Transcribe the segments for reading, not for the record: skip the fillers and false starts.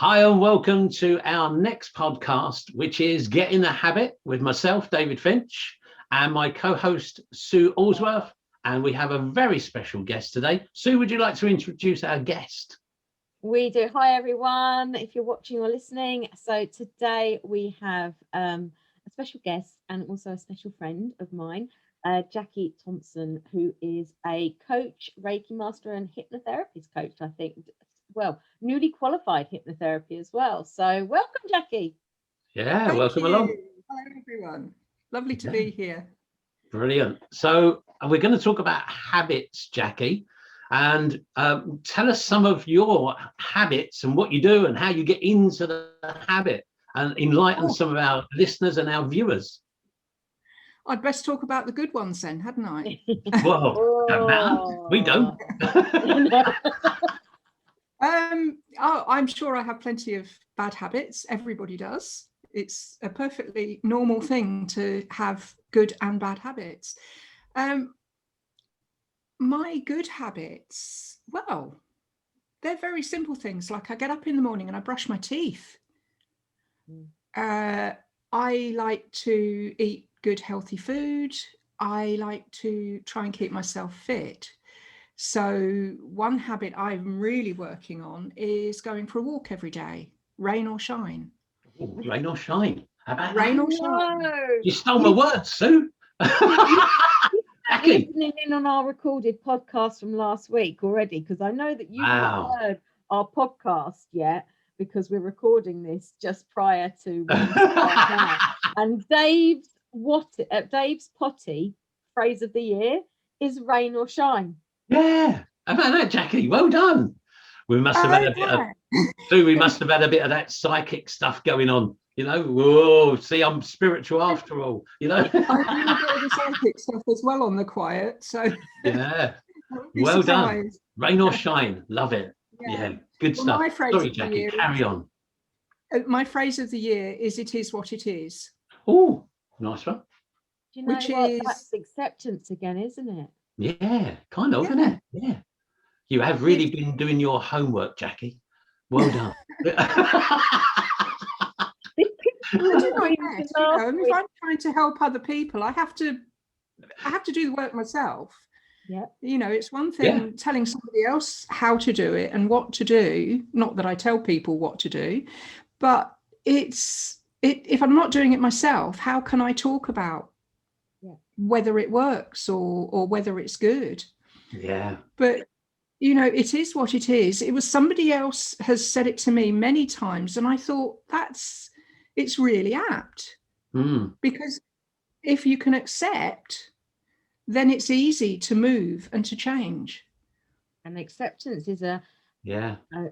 Hi and welcome to our next podcast, which is Get in the Habit with myself, David Finch, and my co-host, Sue Allsworth. And we have a very special guest today. Sue, would you like to introduce our guest? We do. Hi, everyone, if you're watching or listening. So today we have a special guest and also a special friend of mine, Jackie Thomson, who is a coach, Reiki Master and hypnotherapist coach, I think. Well, newly qualified hypnotherapy as well. So welcome, Jackie. Yeah, Thank welcome you. along. Hello, everyone. Lovely to be here. Brilliant. So we're going to talk about habits, Jackie, and tell us some of your habits and what you do and how you get into the habit, and enlighten some of our listeners and our viewers. I'd best talk about the good ones then, hadn't I? Well, we don't. I'm sure I have plenty of bad habits. Everybody does. It's a perfectly normal thing to have good and bad habits. My good habits, well, they're very simple things. Like I get up in the morning and I brush my teeth. I like to eat good, healthy food. I like to try and keep myself fit. So one habit I'm really working on is going for a walk every day, rain or shine. Ooh, rain or shine. How about Rain that? or shine. You stole my words, Sue. Jackie. Listening in on our recorded podcast from last week already, because I know that you've not heard our podcast yet, because we're recording this just prior to when we start now. And Dave's potty phrase of the year is rain or shine. Yeah, how about that, Jackie? Well done. We must have had a bit of Sue, we must have had a bit of that psychic stuff going on. You know, whoa, see, I'm spiritual after all, you know. I do a bit of the psychic stuff as well on the quiet. So yeah. Well done. Rain or shine. Love it. Yeah, good stuff. Sorry, Jackie, carry on. My phrase of the year is "it is what it is." Oh, nice one. Do you know what? That's acceptance again, isn't it? Yeah, kind of, isn't it? Yeah. You have really been doing your homework, Jackie. Well done. If I'm trying to help other people, I have to do the work myself. Yeah. You know, it's one thing telling somebody else how to do it and what to do. Not that I tell people what to do, but if I'm not doing it myself, how can I talk about whether it works or whether it's good? Yeah. But you know, it is what it is. It was somebody else has said it to me many times, and I thought it's really apt. Because if you can accept, then it's easy to move and to change. And acceptance is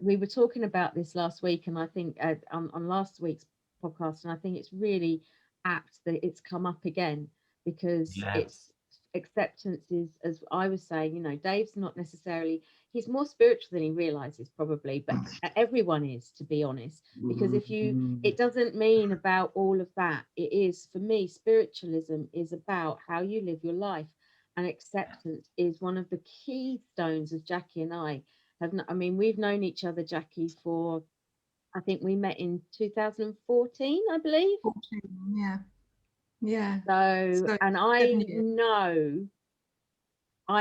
we were talking about this last week, and I think on last week's podcast, and I think it's really apt that it's come up again, because it's acceptance is, as I was saying, you know, Dave's not necessarily, he's more spiritual than he realizes probably, but everyone is, to be honest, because it doesn't mean about all of that. It is, for me, spiritualism is about how you live your life, and acceptance is one of the keystones of Jackie and I have. I mean, we've known each other, Jackie, for, I think we met in 2014, I believe. 14, yeah. So and I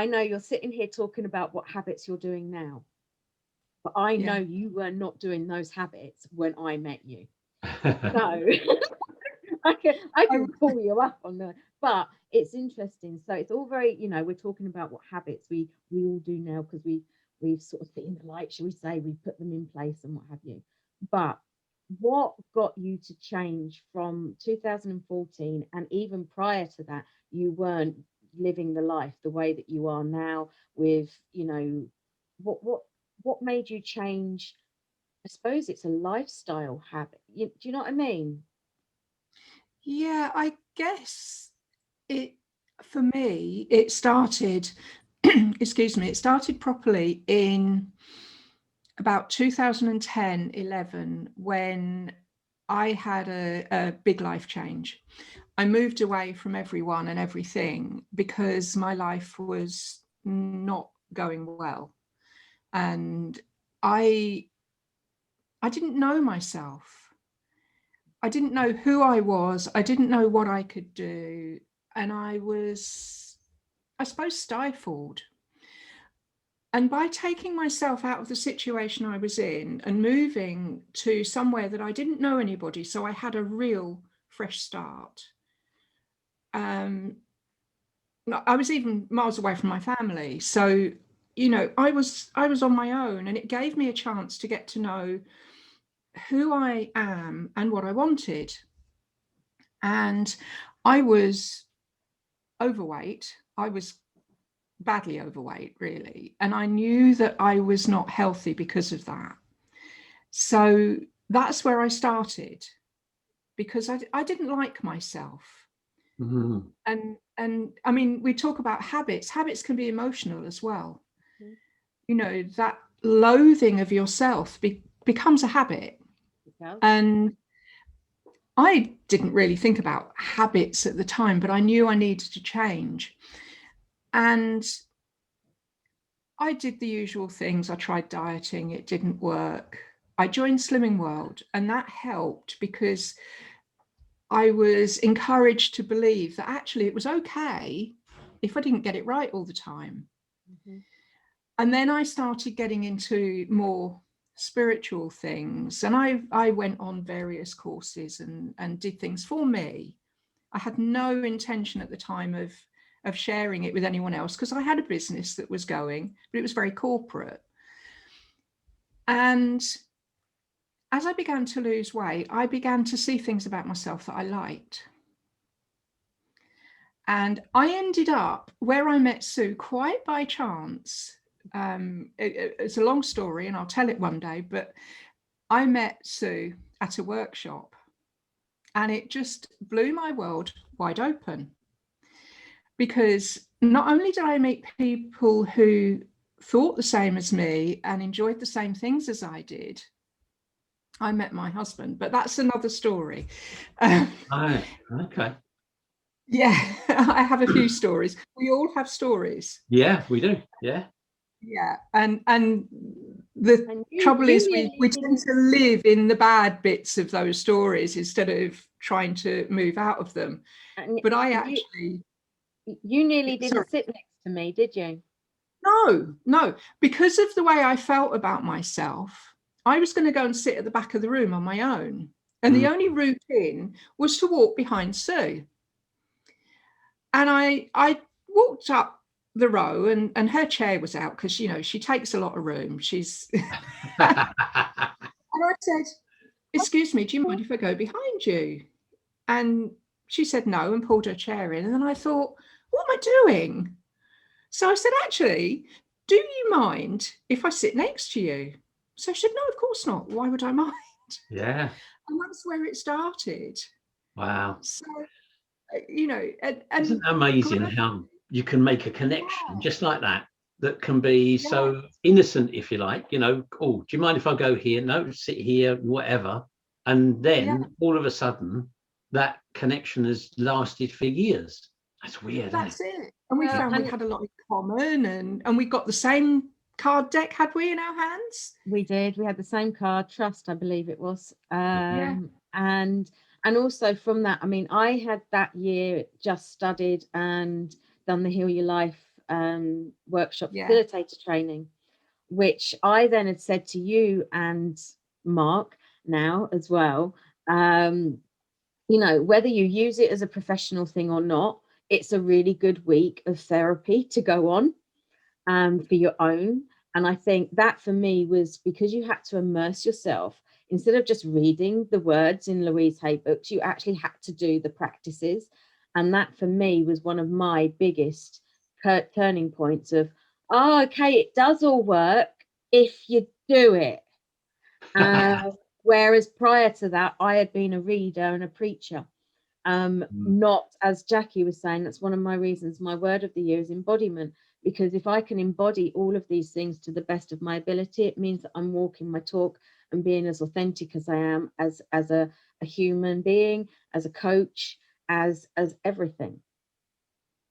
know you're sitting here talking about what habits you're doing now, but I know you were not doing those habits when I met you. So I can pull you up on that, but it's interesting. So it's all very, you know, we're talking about what habits we all do now, because we've sort of seen the light, shall we say, we put them in place and what have you. But what got you to change from 2014, and even prior to that, you weren't living the life the way that you are now, with, you know, what made you change? I suppose it's a lifestyle habit. Do you know what I mean? Yeah, I guess for me, it started, it started properly in about 2010, 11, when I had a big life change. I moved away from everyone and everything because my life was not going well. And I I didn't know myself. I didn't know who I was. I didn't know what I could do. And I was, I suppose, stifled. And by taking myself out of the situation I was in and moving to somewhere that I didn't know anybody, so I had a real fresh start. I was even miles away from my family. So, you know, I was on my own, and it gave me a chance to get to know who I am and what I wanted. And I was overweight. I was badly overweight, really. And I knew that I was not healthy because of that. So that's where I started, because I didn't like myself. Mm-hmm. And I mean, we talk about habits. Habits can be emotional as well. Mm-hmm. You know, that loathing of yourself becomes a habit. Yeah. And I didn't really think about habits at the time, but I knew I needed to change. And I did the usual things. I tried dieting, it didn't work. I joined Slimming World, and that helped because I was encouraged to believe that actually it was okay if I didn't get it right all the time. Mm-hmm. And then I started getting into more spiritual things, and I went on various courses and did things for me. I had no intention at the time of sharing it with anyone else, because I had a business that was going, but it was very corporate. And as I began to lose weight, I began to see things about myself that I liked. And I ended up where I met Sue quite by chance. It's a long story, and I'll tell it one day, but I met Sue at a workshop, and it just blew my world wide open. Because not only did I meet people who thought the same as me and enjoyed the same things as I did, I met my husband, but that's another story. Oh, okay. Yeah, I have a few stories. We all have stories. Yeah, we do. Yeah. Yeah, and the trouble is we tend to live in the bad bits of those stories instead of trying to move out of them. But I actually... You nearly didn't sit next to me, did you? No, because of the way I felt about myself, I was going to go and sit at the back of the room on my own. And the only route in was to walk behind Sue. And I walked up the row, and her chair was out because, you know, she takes a lot of room. She's... And I said, "Excuse me, do you mind if I go behind you?" And she said no and pulled her chair in. And then I thought, what am I doing? So I said, "Actually, do you mind if I sit next to you?" So she said, "No, of course not. Why would I mind?" Yeah. And that's where it started. Wow. So, you know, and isn't it amazing how you can make a connection just like that can be so innocent, if you like, you know, "Oh, do you mind if I go here?" "No, sit here," whatever. And then all of a sudden that connection has lasted for years. That's weird. That's it. And we found we had a lot in common, and we got the same card deck, had we, in our hands? We did. We had the same card, Trust, I believe it was. And also from that, I mean, I had that year just studied and done the Heal Your Life workshop facilitator training, which I then had said to you and Mark now as well, you know, whether you use it as a professional thing or not, it's a really good week of therapy to go on for your own. And I think that for me was because you had to immerse yourself. Instead of just reading the words in Louise Hay books, you actually had to do the practices. And that for me was one of my biggest turning points of, oh, okay, it does all work if you do it. Whereas prior to that, I had been a reader and a preacher. Not, as Jackie was saying, that's one of my reasons my word of the year is embodiment, because if I can embody all of these things to the best of my ability, it means that I'm walking my talk and being as authentic as I am as a human being, as a coach, as everything.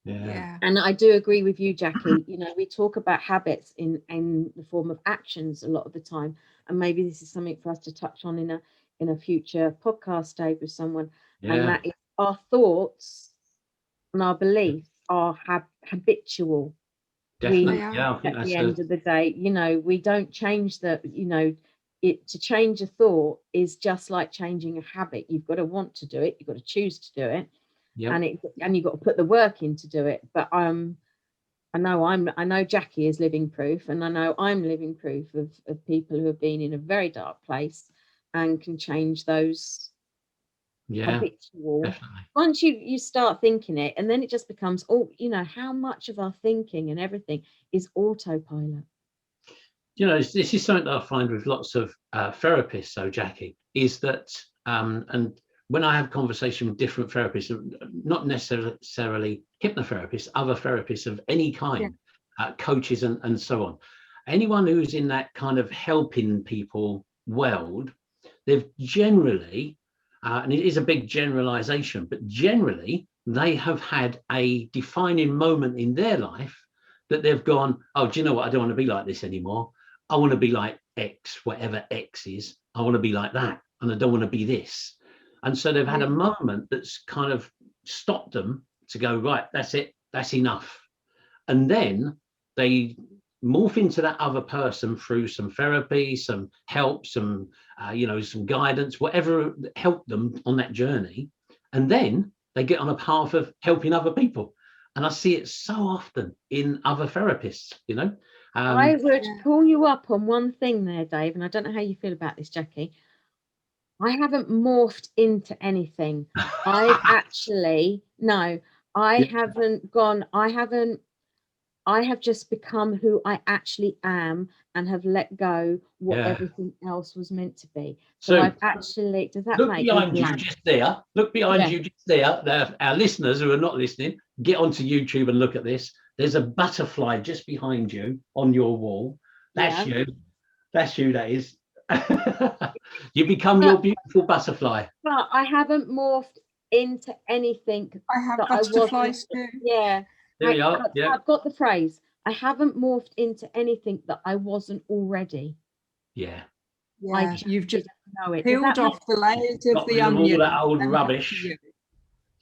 Yeah. And I do agree with you, Jackie. You know, we talk about habits in the form of actions a lot of the time, and maybe this is something for us to touch on in a future podcast day with someone. And that is our thoughts and our beliefs are habitual. Definitely. We, I think at that's the end of the day, you know, we don't change the, you know, to change a thought is just like changing a habit. You've got to want to do it. You've got to choose to do it. And you've got to put the work in to do it. But I know Jackie is living proof, and I know I'm living proof of people who have been in a very dark place and can change those habitual. Definitely. Once you start thinking it, and then it just becomes, you know, how much of our thinking and everything is autopilot. You know, this is something that I find with lots of therapists, so Jackie, is that and when I have conversation with different therapists, not necessarily hypnotherapists, other therapists of any kind, coaches and so on, anyone who's in that kind of helping people world, they've generally, and it is a big generalization, but generally they have had a defining moment in their life that they've gone, oh, do you know what? I don't want to be like this anymore. I want to be like X, whatever X is. I want to be like that. And I don't want to be this. And so they've had a moment that's kind of stopped them to go, right, that's it. That's enough. And then they morph into that other person through some therapy, some help, some, some guidance, whatever helped them on that journey. And then they get on a path of helping other people. And I see it so often in other therapists, you know. I would pull you up on one thing there, Dave, and I don't know how you feel about this, Jackie. I haven't morphed into anything. I have just become who I actually am and have let go what everything else was meant to be. So I've actually, does that look make behind you just there? Look behind you just there. Our listeners who are not listening, get onto YouTube and look at this. There's a butterfly just behind you on your wall. That's you. That's you, that is. You become your beautiful butterfly. But I haven't morphed into anything. I have butterflies too. Yeah. There you are. I've got the phrase. I haven't morphed into anything that I wasn't already. Yeah. You've just know it. peeled off the layers of the onion. All that old rubbish.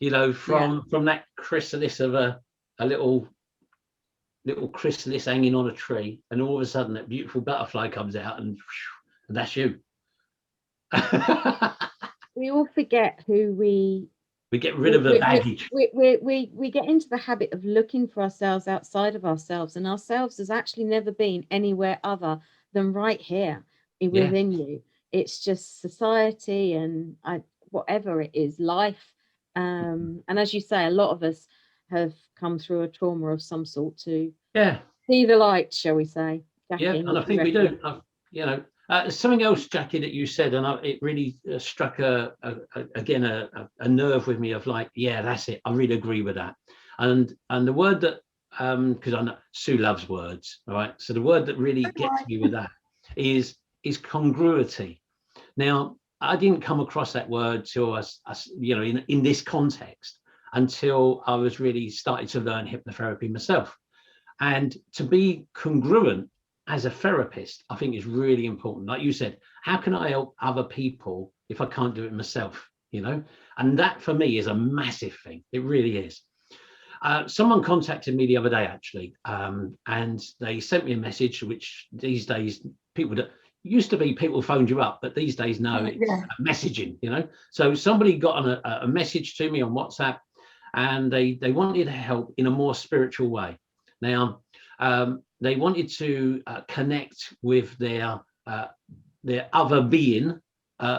You know, from that chrysalis of a little chrysalis hanging on a tree, and all of a sudden that beautiful butterfly comes out, and that's you. We all forget who we get rid of the baggage. We get into the habit of looking for ourselves outside of ourselves, and ourselves has actually never been anywhere other than right here within you. It's just society and whatever it is, life. And as you say, a lot of us have come through a trauma of some sort to see the light, shall we say? Jackie, and I think we do. Something else, Jackie, that you said, and it really struck a nerve with me of like, that's it. I really agree with that. And the word that, because I know Sue loves words, all right? So the word that really gets me with that is congruity. Now, I didn't come across that word till in this context until I was really starting to learn hypnotherapy myself. And to be congruent as a therapist, I think is really important. Like you said, how can I help other people if I can't do it myself? You know, and that for me is a massive thing. It really is. Someone contacted me the other day, actually, and they sent me a message, which these days people phoned you up, but these days, no, it's messaging, you know. So somebody got on a message to me on WhatsApp, and they wanted help in a more spiritual way. Now, they wanted to connect with their other being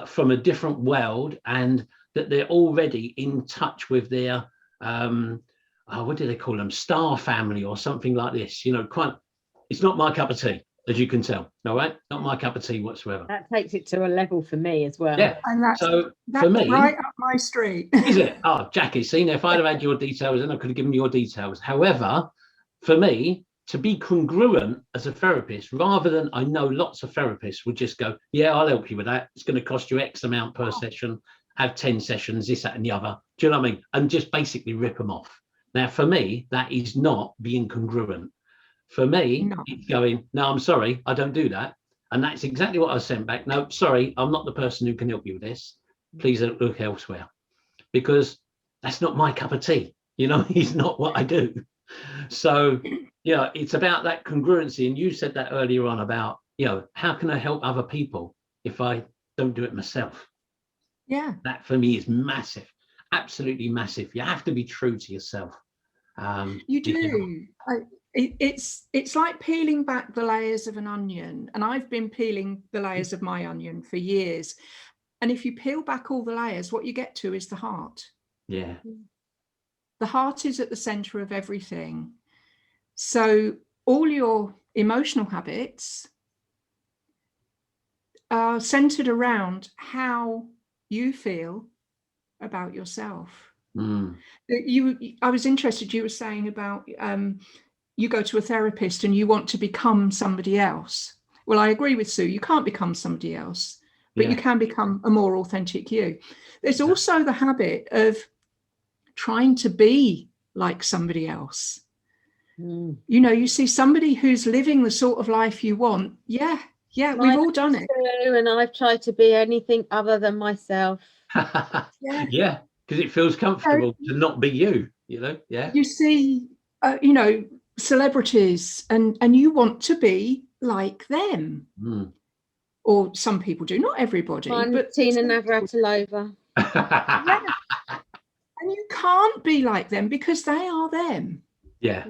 from a different world, and that they're already in touch with their what do they call them, star family or something like this. You know, it's not my cup of tea, as you can tell. All right, not my cup of tea whatsoever. That takes it to a level for me as well. Yeah, and that's for me, right up my street. Is it? Oh, Jackie, see, if I'd have had your details, then I could have given you your details. However, for me, to be congruent as a therapist, rather than, I know lots of therapists would just go, I'll help you with that. It's going to cost you X amount per session, have 10 sessions, this, that, and the other. Do you know what I mean? And just basically rip them off. Now, for me, that is not being congruent. For me, it's going, no, I'm sorry, I don't do that. And that's exactly what I sent back. No, sorry, I'm not the person who can help you with this. Please look elsewhere. Because that's not my cup of tea. It's not what I do. So, it's about that congruency. And you said that earlier on about, how can I help other people if I don't do it myself? Yeah. That for me is massive. Absolutely massive. You have to be true to yourself. You do. It's like peeling back the layers of an onion, and I've been peeling the layers of my onion for years. And if you peel back all the layers, what you get to is the heart. Yeah. The heart is at the center of everything. So all your emotional habits are centered around how you feel about yourself. I was interested, you were saying about you go to a therapist and you want to become somebody else. Well, I agree with Sue, you can't become somebody else, but you can become a more authentic you. There's also the habit of trying to be like somebody else. You see somebody who's living the sort of life you want. Yeah, we've all done it. And I've tried to be anything other than myself. Yeah, because it feels comfortable to not be you, Yeah. You see, celebrities and you want to be like them. Or some people do, not everybody. But Tina Navratilova. And you can't be like them because they are them. Yeah.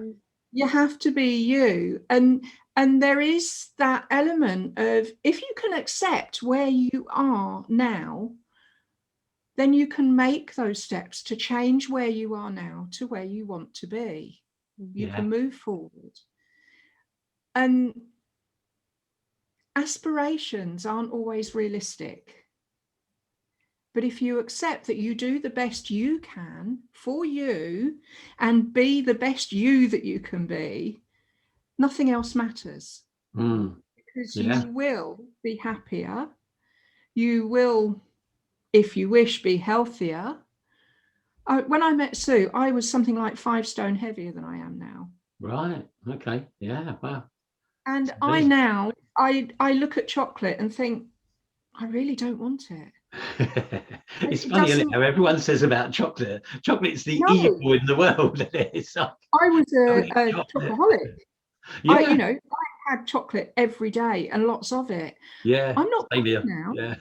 You have to be you. And there is that element of, if you can accept where you are now, then you can make those steps to change where you are now to where you want to be. You can move forward. And aspirations aren't always realistic. But if you accept that you do the best you can for you and be the best you that you can be, nothing else matters. Because you will be happier. You will, if you wish, be healthier. When I met Sue, I was something like 5 stone heavier than I am now. Right. Okay. Yeah. Wow. And I look at chocolate and think, I really don't want it. It's funny, isn't it, how everyone says about chocolate. Chocolate's the evil in the world. It's like, I was a chocoholic. I had chocolate every day and lots of it. Yeah. I'm not now. Yeah.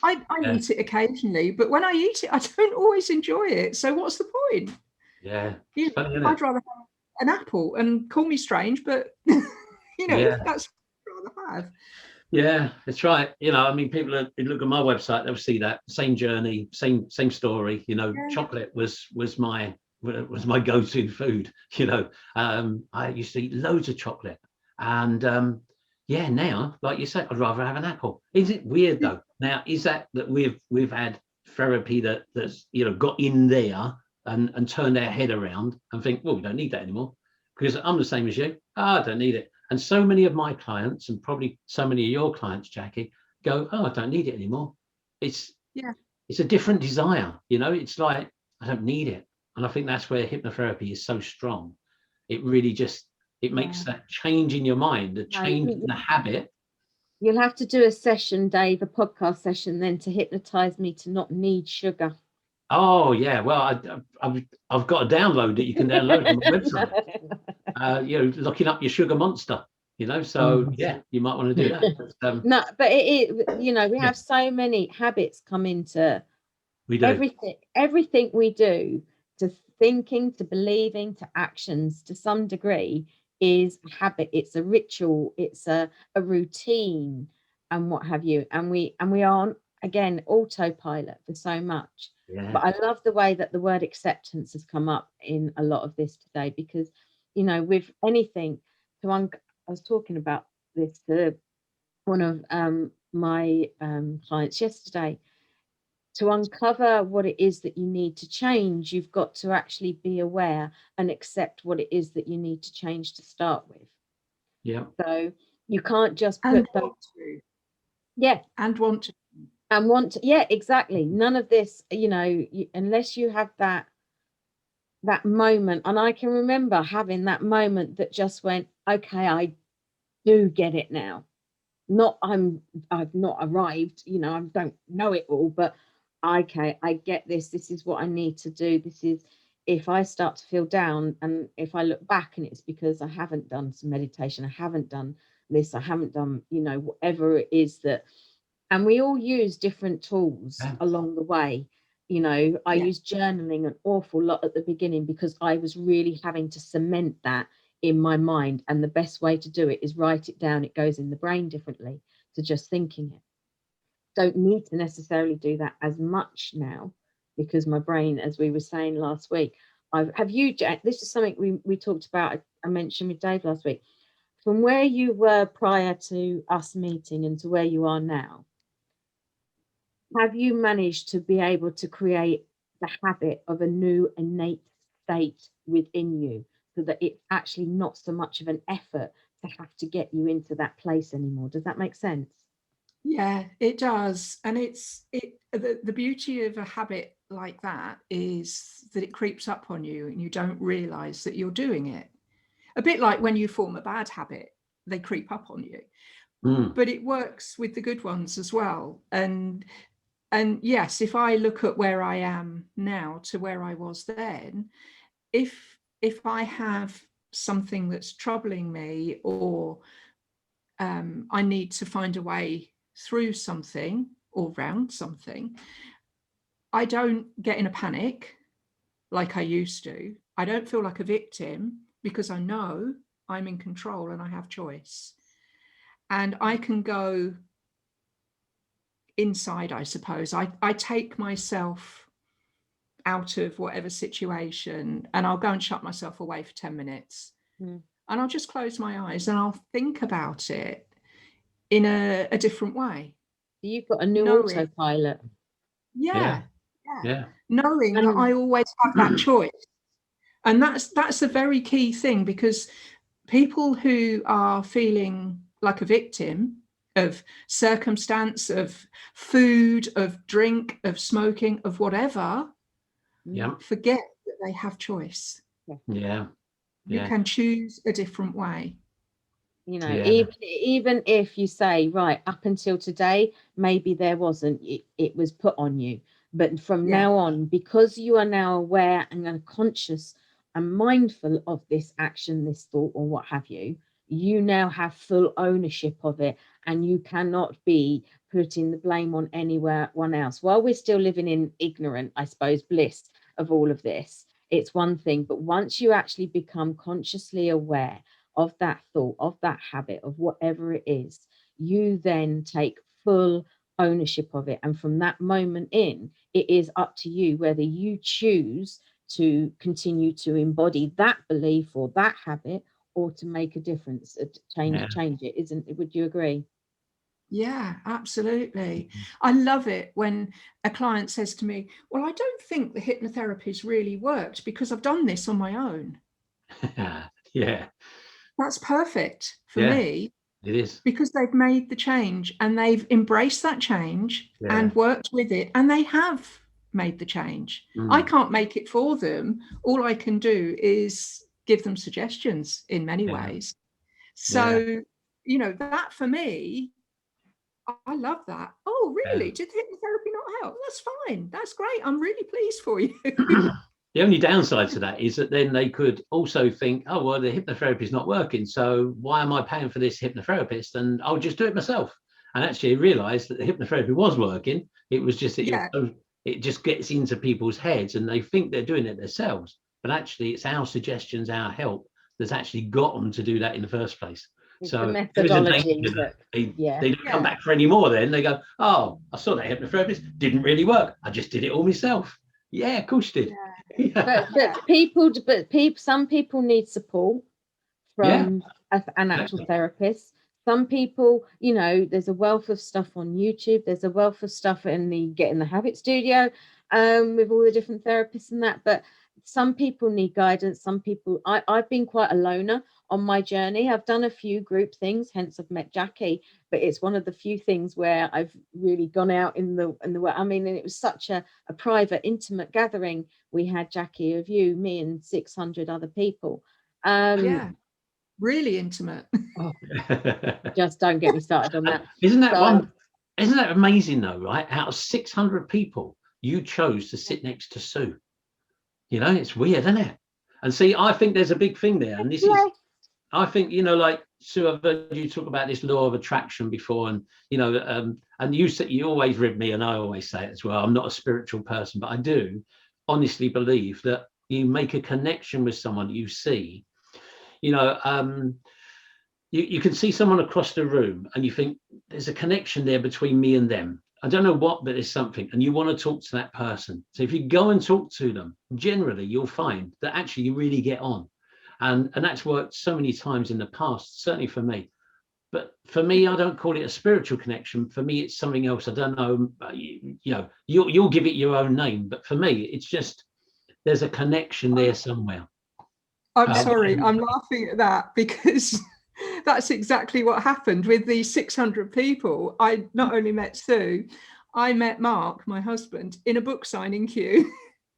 I eat it occasionally, but when I eat it, I don't always enjoy it. So what's the point? Yeah. It's funny, isn't it? I'd rather have an apple, and call me strange, but that's what I'd rather have. Yeah, that's right. People look at my website, they'll see that same journey, same story. Chocolate was my go-to food. I used to eat loads of chocolate, and now, like you said, I'd rather have an apple. Is it weird though? Now, is that we've had therapy that's got in there and turned our head around and think, well, we don't need that anymore because I'm the same as you. I don't need it. And so many of my clients, and probably so many of your clients, Jackie, go, I don't need it anymore. It's a different desire. It's like, I don't need it. And I think that's where hypnotherapy is so strong. It really it makes that change in your mind, a change in the habit. You'll have to do a session, Dave, a podcast session then, to hypnotize me to not need sugar. Oh yeah, well I've got a download that you can download on the website. Looking up your sugar monster. So you might want to do that. No, but we have so many habits come into everything we do, to thinking, to believing, to actions, to some degree, is a habit. It's a ritual. It's a routine, and what have you. And we aren't, again, autopilot for so much. Yeah. But I love the way that the word acceptance has come up in a lot of this today, because with anything, I was talking about this to one of my clients yesterday. To uncover what it is that you need to change, you've got to actually be aware and accept what it is that you need to change to start with. Yeah. So you can't just put those. And want to. Yeah, exactly. None of this, unless you have that that moment. And I can remember having that moment that just went, okay, I do get it now. I've not arrived, I don't know it all, but okay, I get this. This is what I need to do. This is, if I start to feel down, and if I look back and it's because I haven't done some meditation, I haven't done this, I haven't done, whatever it is that, and we all use different tools along the way. I used journaling an awful lot at the beginning because I was really having to cement that in my mind. And the best way to do it is write it down. It goes in the brain differently to just thinking it. Don't need to necessarily do that as much now because my brain, as we were saying last week, this is something we talked about, I mentioned with Dave last week, from where you were prior to us meeting and to where you are now. Have you managed to be able to create the habit of a new innate state within you so that it's actually not so much of an effort to have to get you into that place anymore? Does that make sense? Yeah, it does. And the beauty of a habit like that is that it creeps up on you and you don't realize that you're doing it. A bit like when you form a bad habit, they creep up on you. But it works with the good ones as well. And yes, if I look at where I am now to where I was then, if I have something that's troubling me, or I need to find a way through something or around something, I don't get in a panic like I used to. I don't feel like a victim because I know I'm in control and I have choice. And I can go inside, I suppose. I take myself out of whatever situation and I'll go and shut myself away for 10 minutes. And I'll just close my eyes and I'll think about it in a different way. You've got a new autopilot. Yeah. Knowing that I always have that choice. And that's a very key thing, because people who are feeling like a victim of circumstance, of food, of drink, of smoking, of whatever, forget that they have choice. You can choose a different way. Even if you say, right, up until today, maybe there wasn't, it was put on you. But from now on, because you are now aware and conscious and mindful of this action, this thought, or what have you, you now have full ownership of it, and you cannot be putting the blame on anyone else. While we're still living in ignorant, I suppose, bliss of all of this, it's one thing. But once you actually become consciously aware of that thought, of that habit, of whatever it is, you then take full ownership of it. And from that moment in, it is up to you whether you choose to continue to embody that belief or that habit, or to make a difference, change it, isn't it? Would you agree? Yeah, absolutely. I love it when a client says to me, well, I don't think the hypnotherapy's really worked because I've done this on my own. That's perfect for me. It is. Because they've made the change and they've embraced that change and worked with it, and they have made the change. I can't make it for them. All I can do is give them suggestions in many ways. So, that for me, I love that. Oh, really? Did hypnotherapy not help? That's fine. That's great. I'm really pleased for you. The only downside to that is that then they could also think, oh, well, the hypnotherapy is not working, so why am I paying for this hypnotherapist? And I'll just do it myself. And actually realize that the hypnotherapy was working. It was just that it just gets into people's heads and they think they're doing it themselves. But actually, it's our suggestions, our help that's actually got them to do that in the first place. It's so the methodology they don't come back for any more. Then they go, oh, I saw that hypnotherapist, didn't really work. I just did it all myself. Yeah, of course you did. Some people need support from an actual therapist. Some people, there's a wealth of stuff on YouTube. There's a wealth of stuff in the Get in the Habit studio with all the different therapists and that. But some people need guidance. Some people, I've been quite a loner. on my journey. I've done a few group things, hence I've met Jackie, but it's one of the few things where I've really gone out in the world. I mean, and it was such a private, intimate gathering. We had, Jackie, of you, me, and 600 other people. Yeah, really intimate. Oh, just don't get me started on that. Isn't that amazing though, right? Out of 600 people, you chose to sit next to Sue. You know, it's weird, isn't it? And see, I think there's a big thing there, and this is, I think, you know, like Sue, I've heard you talk about this law of attraction before, and you know, and you said, you always rib me, and I always say it as well. I'm not a spiritual person, but I do honestly believe that you make a connection with someone that you see. You know, you can see someone across the room, and you think there's a connection there between me and them. I don't know what, but there's something, and you want to talk to that person. So if you go and talk to them, generally you'll find that actually you really get on. And that's worked so many times in the past, certainly for me. But for me, I don't call it a spiritual connection. For me, it's something else. I don't know, you know, you'll give it your own name. But for me, it's just, there's a connection there somewhere. I'm sorry, I'm laughing at that because that's exactly what happened with these 600 people. I not only met Sue, I met Mark, my husband, in a book signing queue.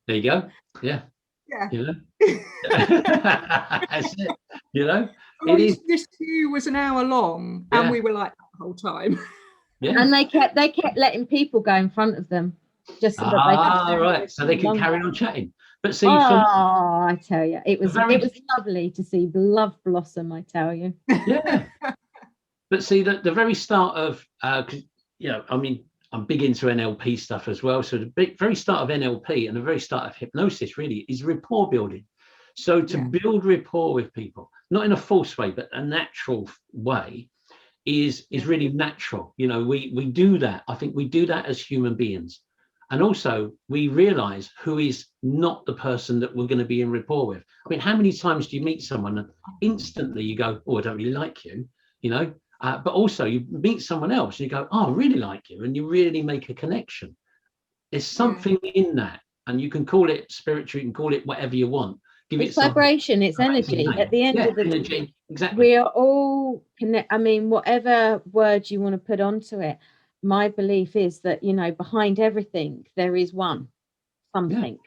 There you go. Yeah. Yeah. You know? That's it. You know? This queue was an hour long, and we were like that the whole time. Yeah. And they kept letting people go in front of them just so that they could right. So they can carry on chatting. But see, I tell you, it was lovely to see the love blossom, I tell you. Yeah. But see, the very start of, you know, I mean, I'm big into NLP stuff as well. So the very start of NLP and the very start of hypnosis really is rapport building. So to build rapport with people, not in a false way, but a natural way, is really natural. You know, we do that. I think we do that as human beings. And also we realize who is not the person that we're going to be in rapport with. I mean, how many times do you meet someone and instantly you go, oh, I don't really like you, you know? But also you meet someone else and you go, oh, I really like you. And you really make a connection. There's something in that. And you can call it spiritual, you can call it whatever you want. It's vibration, it's energy. At the end of the day, exactly. We are all connect. I mean, whatever word you want to put onto it, my belief is that, you know, behind everything there is something.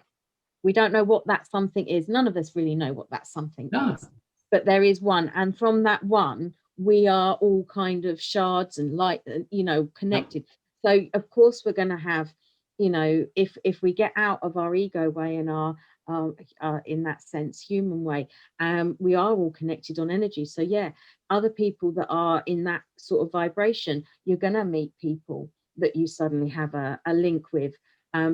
We don't know what that something is. None of us really know what that something is, but there is one, and from that one we are all kind of shards and light, you know, connected. So of course we're going to have, you know, if we get out of our ego way and our in that sense human way, we are all connected on energy. So other people that are in that sort of vibration, you're going to meet people that you suddenly have a link with,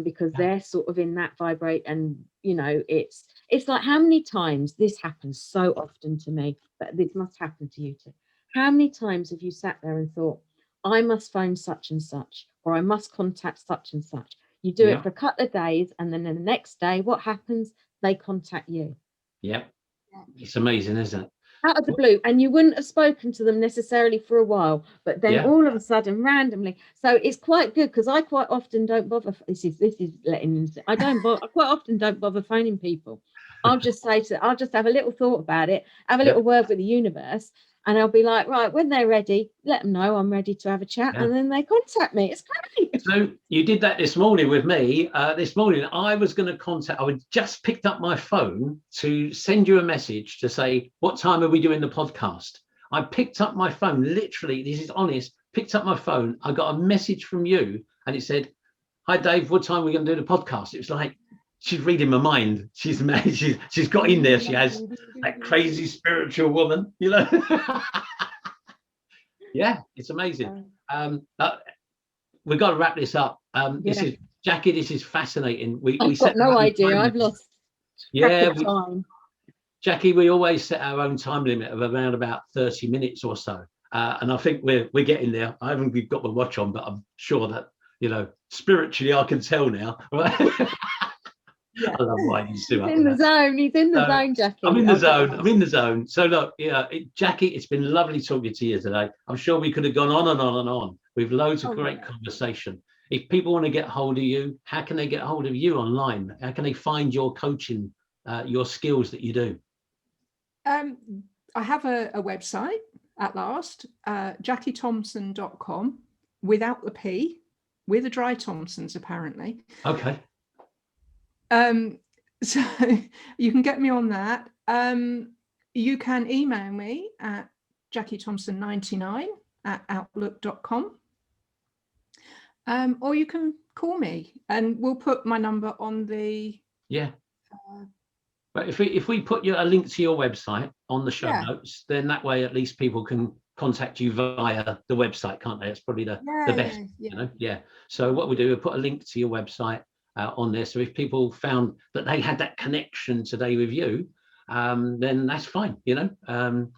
because they're sort of in that vibrate. And you know, it's like, how many times, this happens so often to me, but this must happen to you too. How many times have you sat there and thought, I must phone such and such, or I must contact such and such? You do it for a couple of days, and then the next day, what happens? They contact you. It's amazing, isn't it? Out of the blue, and you wouldn't have spoken to them necessarily for a while, but then all of a sudden, randomly. So it's quite good, because I quite often don't bother. This is letting. I quite often don't bother phoning people. I'll just have a little thought about it, have a little word with the universe, and I'll be like, right, when they're ready, let them know I'm ready to have a chat, and then they contact me. It's great. So you did that this morning with me. This morning, I was going to I would just picked up my phone to send you a message to say, what time are we doing the podcast? I picked up my phone, literally, this is honest, picked up my phone. I got a message from you, and it said, hi, Dave, what time are we going to do the podcast? It was like, she's reading my mind. She's mad. She's got in there. She has that crazy spiritual woman, you know. It's amazing. We've got to wrap this up. This is Jackie. This is fascinating. I've got no idea. I've lost track of time. Jackie, we always set our own time limit of around about 30 minutes or so, and I think we're getting there. I haven't got my watch on, but I'm sure that, you know, spiritually I can tell now. Right? I love why you do He's in the zone. He's in the zone, Jackie. I'm in the zone. So look, Jackie, it's been lovely talking to you today. I'm sure we could have gone on and on and on with loads of great conversation. If people want to get hold of you, how can they get hold of you online? How can they find your coaching, your skills that you do? I have a website at last, JackieThomson.com, without the P, with the dry Thompsons apparently. Okay. So you can get me on that. You can email me at JackieThomson99@outlook.com. Or you can call me, and we'll put my number on the. Yeah. But if we put a link to your website on the show notes, then that way at least people can contact you via the website, can't they? It's probably the best, you know. Yeah. So what we do, we put a link to your website on there. So if people found that they had that connection today with you, then that's fine, you know.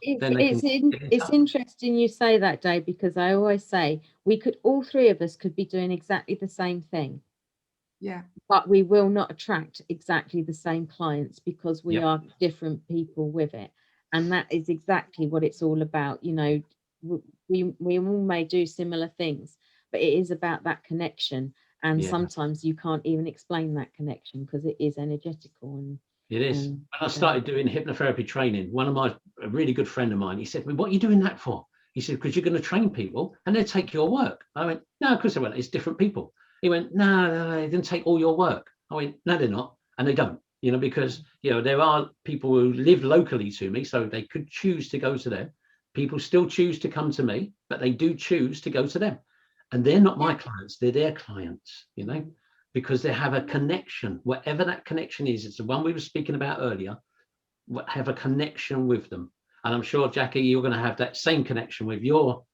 It's interesting you say that, Dave, because I always say all three of us could be doing exactly the same thing. Yeah. But we will not attract exactly the same clients because we are different people with it. And that is exactly what it's all about. You know, we all may do similar things, but it is about that connection. And sometimes you can't even explain that connection because it is energetical. And it is. When I started doing hypnotherapy training, a really good friend of mine, he said, "What are you doing that for?" He said, "Because you're going to train people and they take your work." I went, "No, because it's different people." He went, no, they didn't take all your work. I went, no, they're not. And they don't, you know, because, you know, there are people who live locally to me, so they could choose to go to them. People still choose to come to me, but they do choose to go to them. And they're not my clients, they're their clients, you know, because they have a connection, whatever that connection is. It's the one we were speaking about earlier, have a connection with them. And I'm sure, Jackie, you're going to have that same connection with your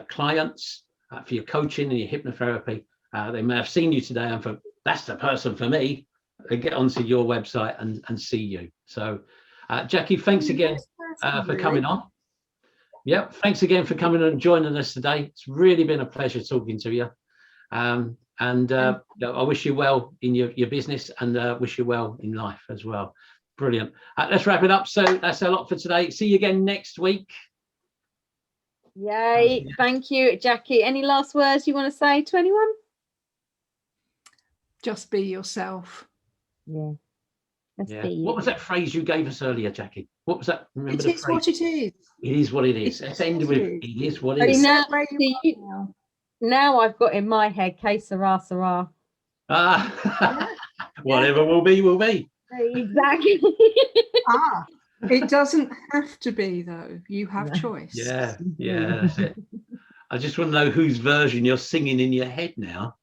clients for your coaching and your hypnotherapy. They may have seen you today and thought, that's the person for me. They get onto your website and see you. So, Jackie, thanks again for coming on. Yep, thanks again for coming and joining us today. It's really been a pleasure talking to you. I wish you well in your business and wish you well in life as well. Brilliant. Let's wrap it up. So that's a lot for today. See you again next week. Yay. Thank you, Jackie. Any last words you want to say to anyone? Just be yourself. Yeah. What was that phrase you gave us earlier, Jackie? What was that? Remember the phrase? What it is. It is what it is. Let's end with it is what it is. Now I've got in my head, que sera, sera. Whatever will be, will be. Exactly. It doesn't have to be, though. You have choice. Yeah, that's it. I just want to know whose version you're singing in your head now.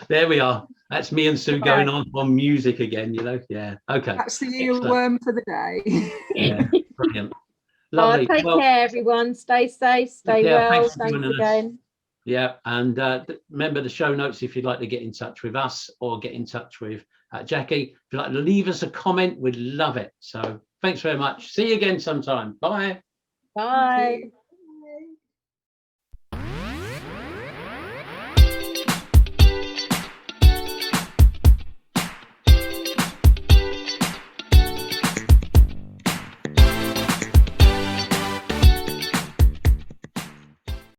There we are. That's me and Sue going on music again, you know. Yeah. Okay. That's the earworm for the day. Yeah. Brilliant. Lovely. Take care, everyone. Stay safe. Stay well. Thanks again. Yeah. And remember the show notes if you'd like to get in touch with us or get in touch with Jackie. If you'd like to leave us a comment, we'd love it. So thanks very much. See you again sometime. Bye. Bye.